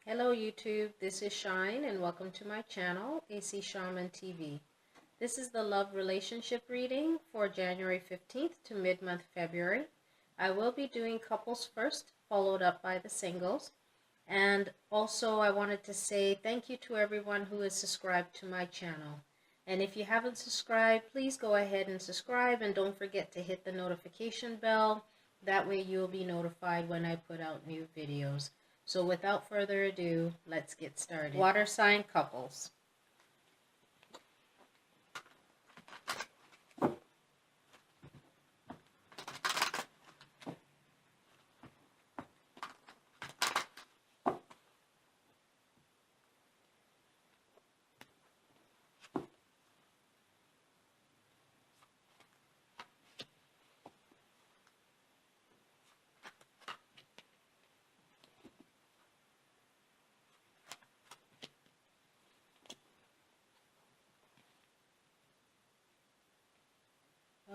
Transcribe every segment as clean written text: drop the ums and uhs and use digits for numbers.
Hello YouTube, this is Shine and welcome to my channel, AC Shaman TV. This is the love relationship reading for January 15th to mid-month February. I will be doing couples first, followed up by the singles. And also I wanted to say thank you to everyone who is subscribed to my channel. And if you haven't subscribed, please go ahead and subscribe and don't forget to hit the notification bell. That way you'll be notified when I put out new videos. So without further ado, let's get started. Water sign couples.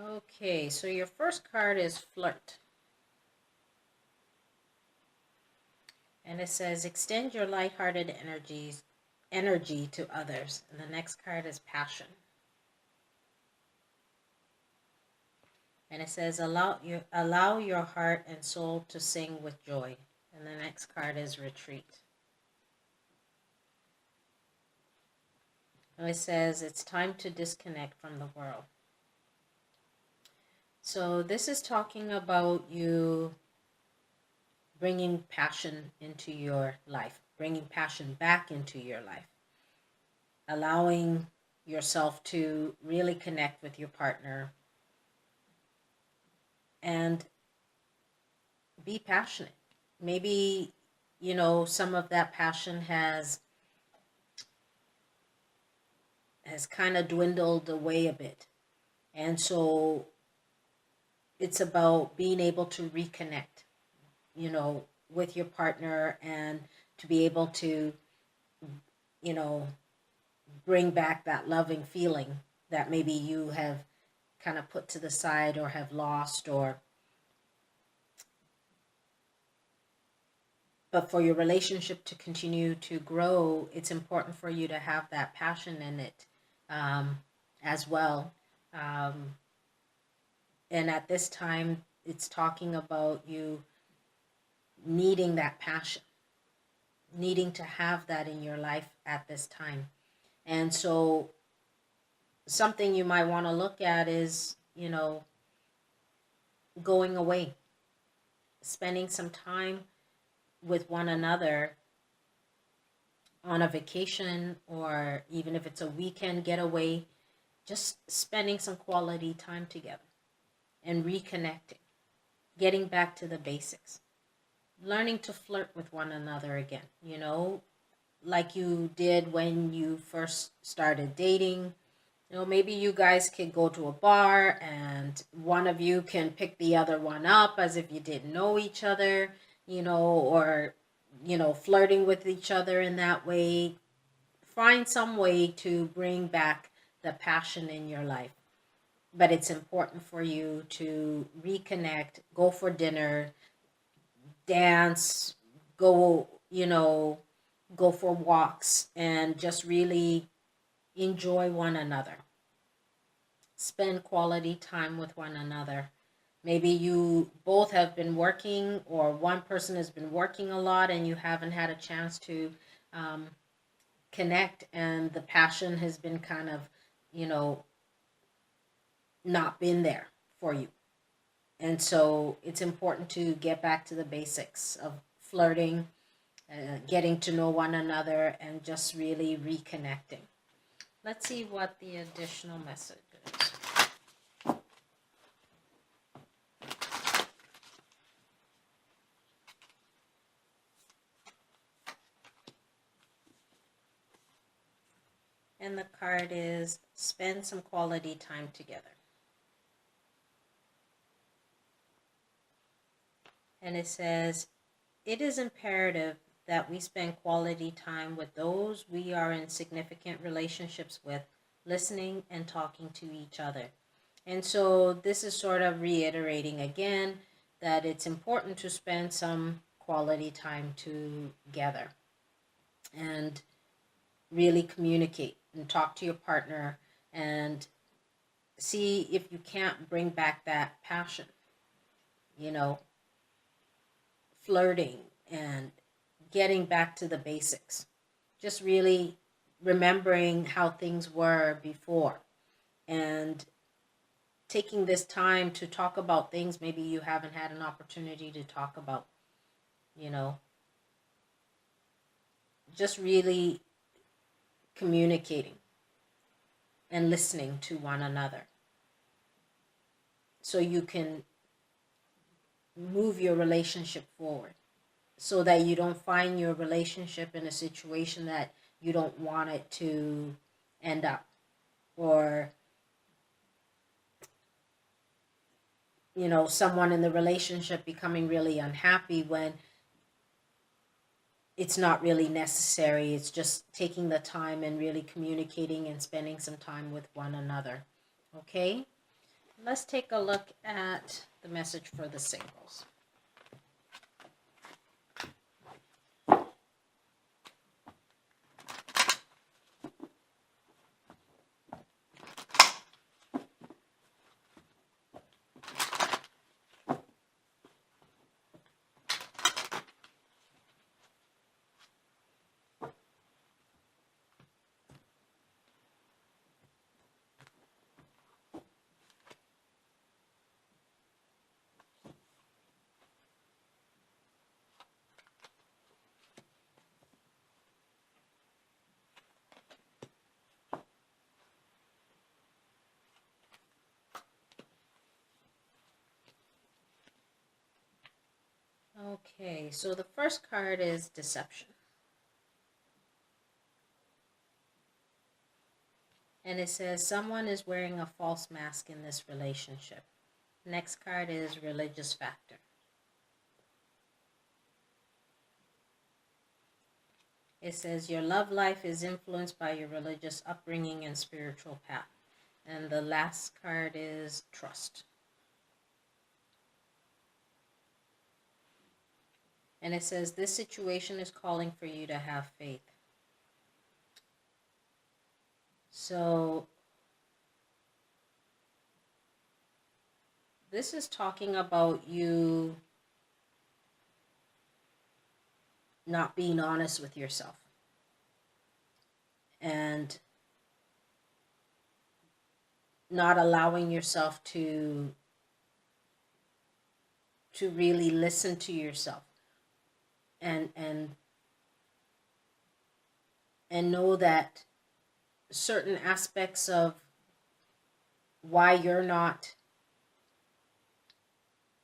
Okay, so your first card is Flirt. And it says, extend your lighthearted energy to others. And the next card is Passion. And it says, allow your heart and soul to sing with joy. And the next card is Retreat. And it says, it's time to disconnect from the world. So this is talking about you bringing passion into your life, bringing passion back into your life, allowing yourself to really connect with your partner and be passionate. Maybe, you know, some of that passion has kind of dwindled away a bit. And so it's about being able to reconnect, you know, with your partner and to be able to, you know, bring back that loving feeling that maybe you have kind of put to the side or have lost, but for your relationship to continue to grow, it's important for you to have that passion in it as well. And at this time, it's talking about you needing that passion, needing to have that in your life at this time. And so something you might want to look at is, you know, going away, spending some time with one another on a vacation, or even if it's a weekend getaway, just spending some quality time together and reconnecting, getting back to the basics, learning to flirt with one another again, you know, like you did when you first started dating. You know, maybe you guys could go to a bar and one of you can pick the other one up as if you didn't know each other, you know, or, you know, flirting with each other in that way. Find some way to bring back the passion in your life. But it's important for you to reconnect, go for dinner, dance, go, you know, go for walks, and just really enjoy one another. Spend quality time with one another. Maybe you both have been working, or one person has been working a lot and you haven't had a chance to connect, and the passion has been kind of, you know, not been there for you. And so it's important to get back to the basics of flirting, getting to know one another, and just really reconnecting. Let's see what the additional message is. And the card is spend some quality time together. And it says, it is imperative that we spend quality time with those we are in significant relationships with, listening and talking to each other. And so this is sort of reiterating again that it's important to spend some quality time together. and really communicate and talk to your partner and see if you can't bring back that passion, you know, flirting and getting back to the basics. Just really remembering how things were before and taking this time to talk about things maybe you haven't had an opportunity to talk about, you know, just really communicating and listening to one another so you can move your relationship forward, so that you don't find your relationship in a situation that you don't want it to end up, or you know, someone in the relationship becoming really unhappy when it's not really necessary. It's just taking the time and really communicating and spending some time with one another. Okay, let's take a look at the message for the singles. Okay, so the first card is deception. And it says someone is wearing a false mask in this relationship. Next card is religious factor. It says your love life is influenced by your religious upbringing and spiritual path. And the last card is trust. And it says this situation is calling for you to have faith. So this is talking about you not being honest with yourself and not allowing yourself to really listen to yourself and know that certain aspects of why you're not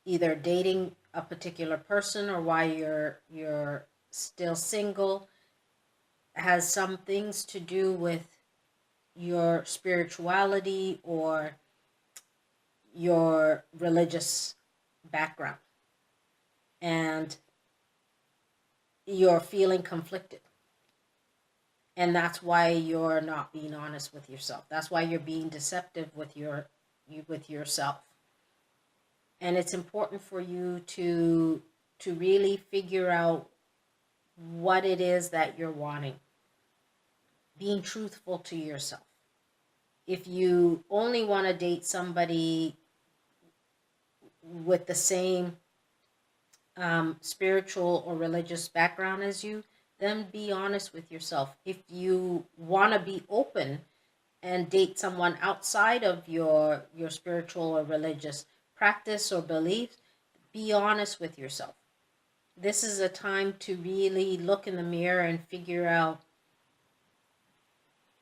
either dating a particular person or why you're still single has some things to do with your spirituality or your religious background, and you're feeling conflicted, and that's why you're not being honest with yourself. That's why you're being deceptive with yourself. And it's important for you to really figure out what it is that you're wanting. Being truthful to yourself. If you only want to date somebody with the same spiritual or religious background as you, then be honest with yourself. If you want to be open and date someone outside of your spiritual or religious practice or beliefs, be honest with yourself. This is a time to really look in the mirror and figure out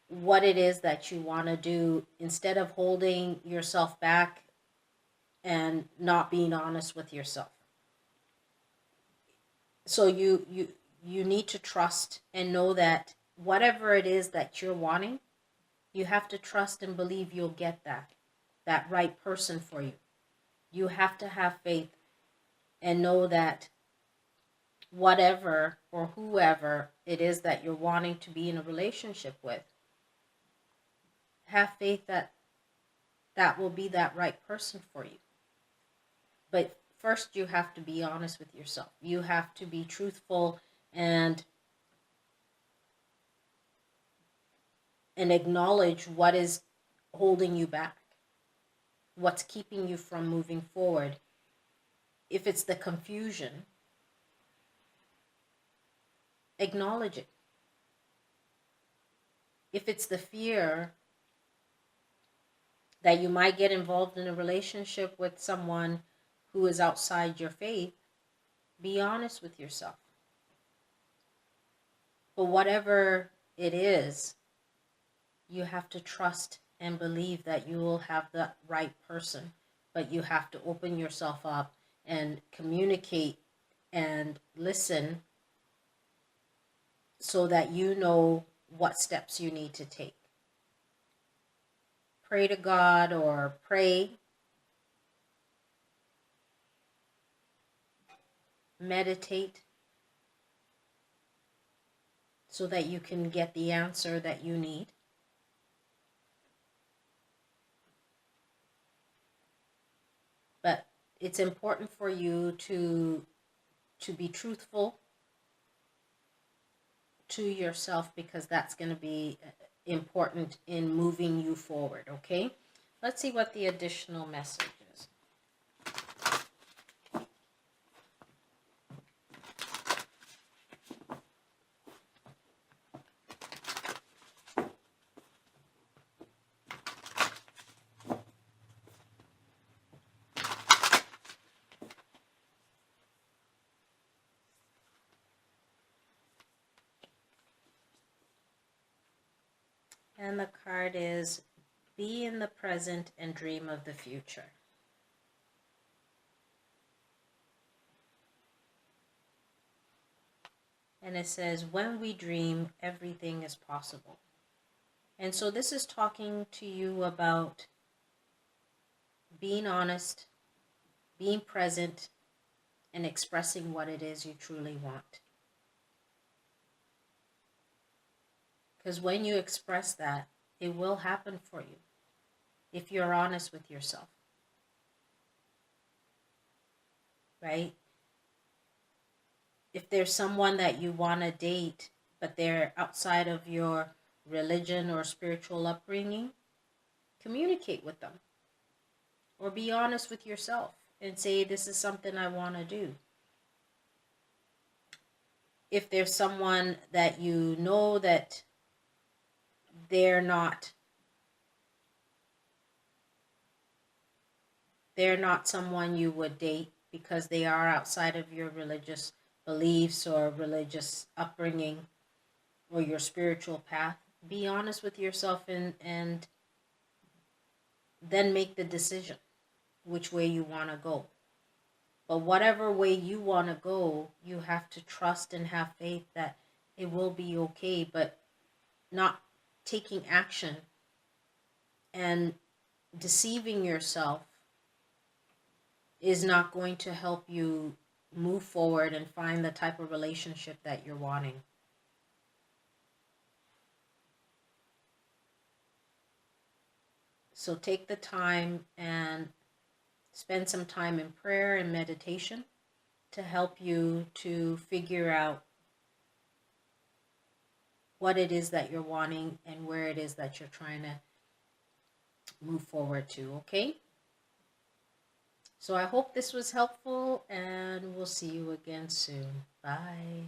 what it is that you want to do, instead of holding yourself back and not being honest with yourself. So you need to trust and know that whatever it is that you're wanting, you have to trust and believe you'll get that right person for you. You have to have faith and know that whatever or whoever it is that you're wanting to be in a relationship with, have faith that that will be that right person for you. But first, you have to be honest with yourself. You have to be truthful and and acknowledge what is holding you back, what's keeping you from moving forward. If it's the confusion, acknowledge it. If it's the fear that you might get involved in a relationship with someone who is outside your faith, be honest with yourself. But whatever it is, you have to trust and believe that you will have the right person. But you have to open yourself up and communicate and listen so that you know what steps you need to take. Pray to God or pray, meditate, so that you can get the answer that you need. But it's important for you to be truthful to yourself, because that's going to be important in moving you forward, okay? Let's see what the additional message is. And the card is, be in the present and dream of the future. And it says, when we dream, everything is possible. And so this is talking to you about being honest, being present, and expressing what it is you truly want. Because when you express that, it will happen for you if you're honest with yourself. Right? If there's someone that you want to date, but they're outside of your religion or spiritual upbringing, communicate with them. Or be honest with yourself and say, this is something I want to do. If there's someone that you know that they're not someone you would date because they are outside of your religious beliefs or religious upbringing or your spiritual path, be honest with yourself and then make the decision which way you want to go. But whatever way you want to go, you have to trust and have faith that it will be okay. But not taking action and deceiving yourself is not going to help you move forward and find the type of relationship that you're wanting. So take the time and spend some time in prayer and meditation to help you to figure out what it is that you're wanting and where it is that you're trying to move forward to, okay? So I hope this was helpful, and we'll see you again soon. Bye.